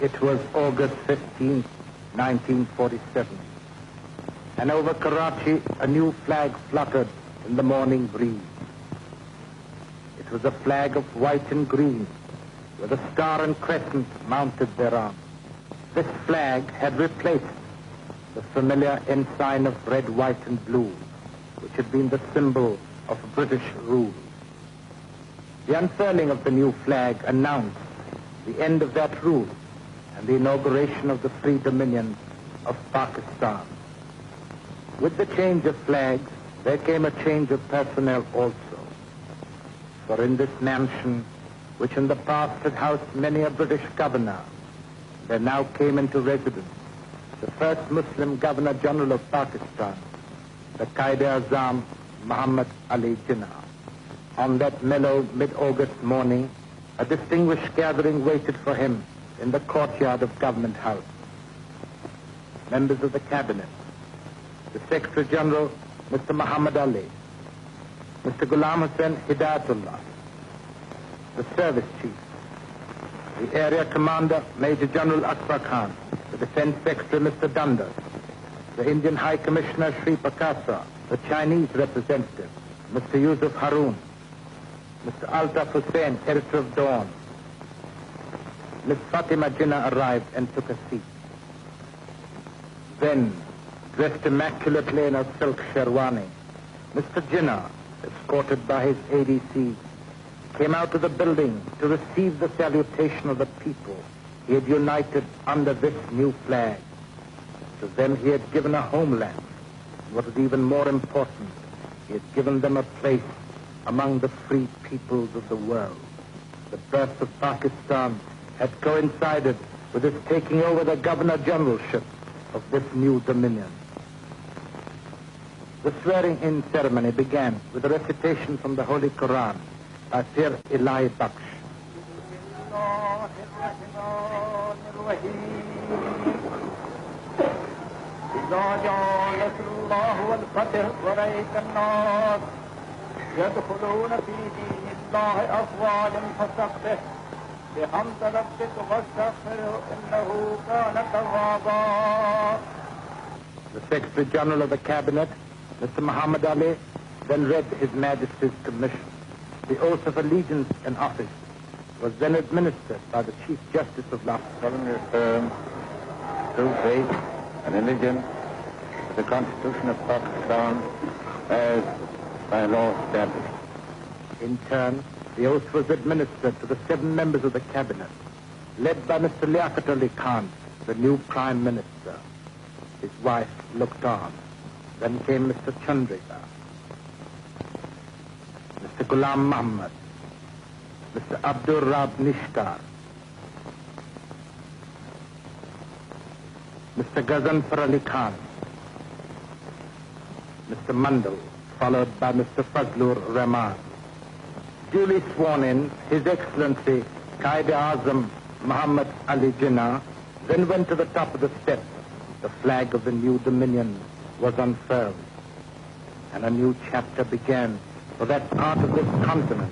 It was August 15, 1947, and over Karachi a new flag fluttered in the morning breeze. It was a flag of white and green, with a star and crescent mounted thereon. This flag had replaced the familiar ensign of red, white, and blue, which had been the symbol of British rule. The unfurling of the new flag announced the end of that rule and the inauguration of the free dominion of Pakistan. With the change of flags, there came a change of personnel also. For in this mansion, which in the past had housed many a British governor, there now came into residence the first Muslim Governor-General of Pakistan, the Qaid-e-Azam Muhammad Ali Jinnah. On that mellow mid-August morning, a distinguished gathering waited for him in the courtyard of Government House. Members of the Cabinet, the Secretary General, Mr. Muhammad Ali, Mr. Ghulam Hussain Hidayatullah, the Service Chief, the Area Commander, Major General Akbar Khan, the Defense Secretary, Mr. Dundas, the Indian High Commissioner, Sri Pakasa, the Chinese representative, Mr. Yusuf Haroon, Mr. Altaf Hussain, editor of Dawn. Miss Fatima Jinnah arrived and took a seat. Then, dressed immaculately in a silk sherwani, Mr. Jinnah, escorted by his ADC, came out of the building to receive the salutation of the people he had united under this new flag. To them he had given a homeland. What is even more important, he had given them a place among the free peoples of the world. The birth of Pakistan had coincided with his taking over the Governor-Generalship of this new dominion. The swearing-in ceremony began with a recitation from the Holy Quran by Pir Ilahi Baksh. The Secretary General of the Cabinet, Mr. Muhammad Ali, then read His Majesty's commission. The oath of allegiance and office was then administered by the Chief Justice of Lahore. solemnly affirm true faith and allegiance to the Constitution of Pakistan as by law established. In turn, the oath was administered to the 7 members of the Cabinet, led by Mr. Liaquat Ali Khan, the new Prime Minister. His wife looked on. Then came Mr. Chandrika, Mr. Ghulam Muhammad, Mr. Abdur Rab Nishkar, Mr. Ghazanfar Ali Khan, Mr. Mandal, followed by Mr. Fazlur Rahman. Duly sworn in, His Excellency Qaid-e-Azam Muhammad Ali Jinnah then went to the top of the steps. The flag of the new dominion was unfurled, and a new chapter began for that part of this continent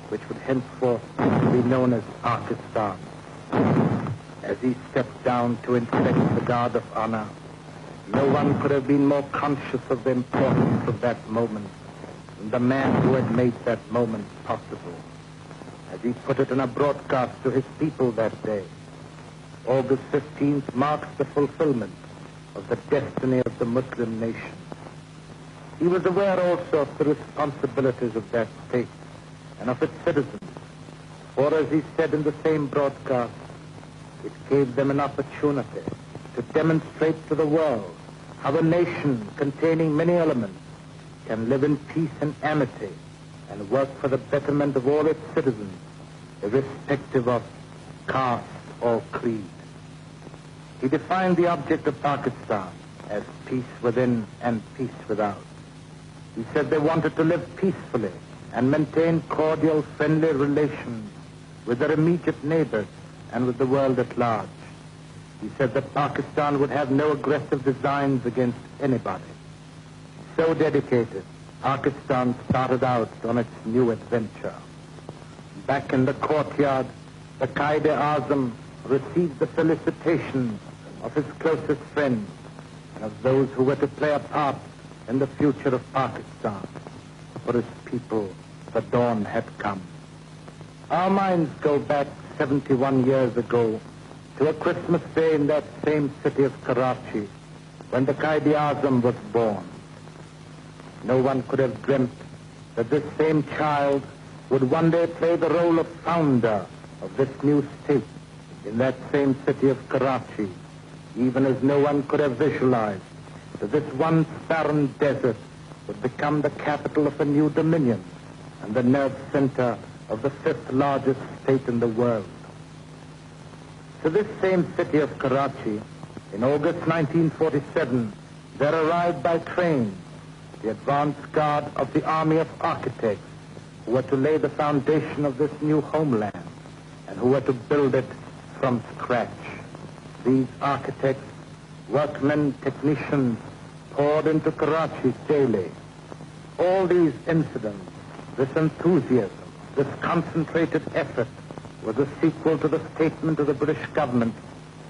which would henceforth be known as Pakistan. As he stepped down to inspect the guard of honor, no one could have been more conscious of the importance of that moment than the man who had made that moment possible. As he put it in a broadcast to his people that day, August 15th marks the fulfillment of the destiny of the Muslim nation. He was aware also of the responsibilities of that state and of its citizens, for as he said in the same broadcast, it gave them an opportunity to demonstrate to the world how a nation containing many elements can live in peace and amity and work for the betterment of all its citizens, irrespective of caste or creed. He defined the object of Pakistan as peace within and peace without. He said they wanted to live peacefully and maintain cordial, friendly relations with their immediate neighbors and with the world at large. He said that Pakistan would have no aggressive designs against anybody. So dedicated, Pakistan started out on its new adventure. Back in the courtyard, the Qaid-e-Azam received the felicitations of his closest friends and of those who were to play a part in the future of Pakistan. For his people, the dawn had come. Our minds go back 71 years ago to a Christmas day in that same city of Karachi when the Azam was born. No one could have dreamt that this same child would one day play the role of founder of this new state in that same city of Karachi, even as no one could have visualized that this once barren desert would become the capital of a new dominion and the nerve center of the fifth largest state in the world. To this same city of Karachi, in August 1947, there arrived by train the advance guard of the army of architects who were to lay the foundation of this new homeland and who were to build it from scratch. These architects, workmen, technicians, poured into Karachi daily. All these incidents, this enthusiasm, this concentrated effort was a sequel to the statement of the British government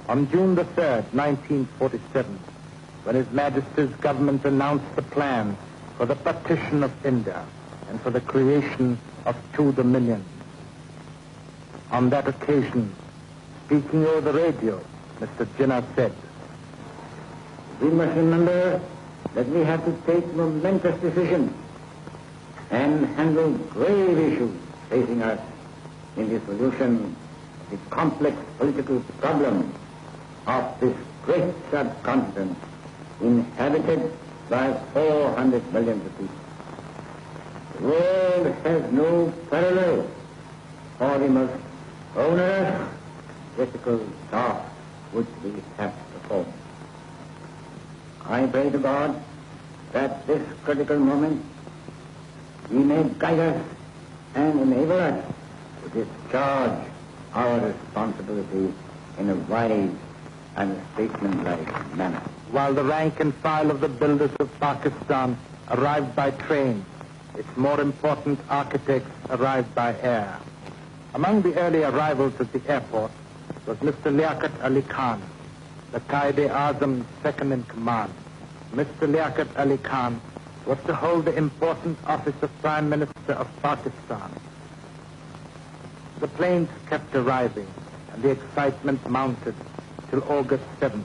on June the 3rd, 1947, when His Majesty's government announced the plan for the partition of India and for the creation of two dominions. On that occasion, speaking over the radio, Mr. Jinnah said, "We must remember that we have to take momentous decisions and handle grave issues facing us in the solution of the complex political problem of this great subcontinent inhabited by 400 million people. The world has no parallel for the most onerous, difficult task which we have to perform. I pray to God that this critical moment He may guide us and enable us to discharge our responsibility in a wise and statesmanlike manner." While the rank and file of the builders of Pakistan arrived by train, its more important architects arrived by air. Among the early arrivals at the airport was Mr. Liaquat Ali Khan, the Azam's second in command. Mr. Liaquat Ali Khan was to hold the important office of Prime Minister of Pakistan. The planes kept arriving, and the excitement mounted till August 7th,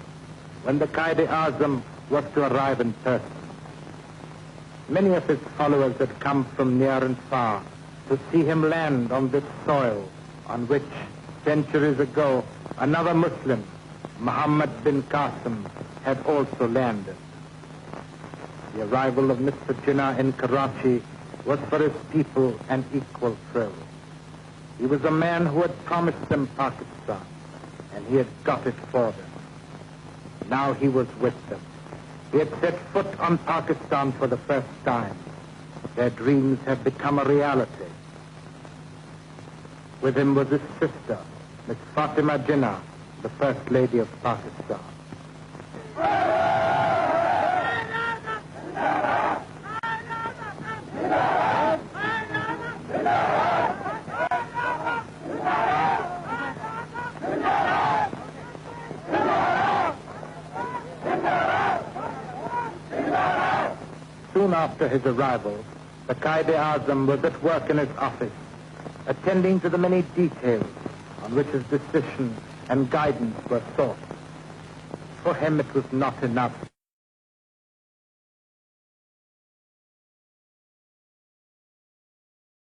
when the Azam was to arrive in person. Many of his followers had come from near and far to see him land on this soil on which, centuries ago, another Muslim, Muhammad bin Qasim, had also landed. The arrival of Mr. Jinnah in Karachi was for his people an equal thrill. He was a man who had promised them Pakistan, and he had got it for them. Now he was with them. He had set foot on Pakistan for the first time. Their dreams had become a reality. With him was his sister, Miss Fatima Jinnah, the First Lady of Pakistan. Soon after his arrival, the Azam was at work in his office, attending to the many details on which his decision and guidance were sought. For him, it was not enough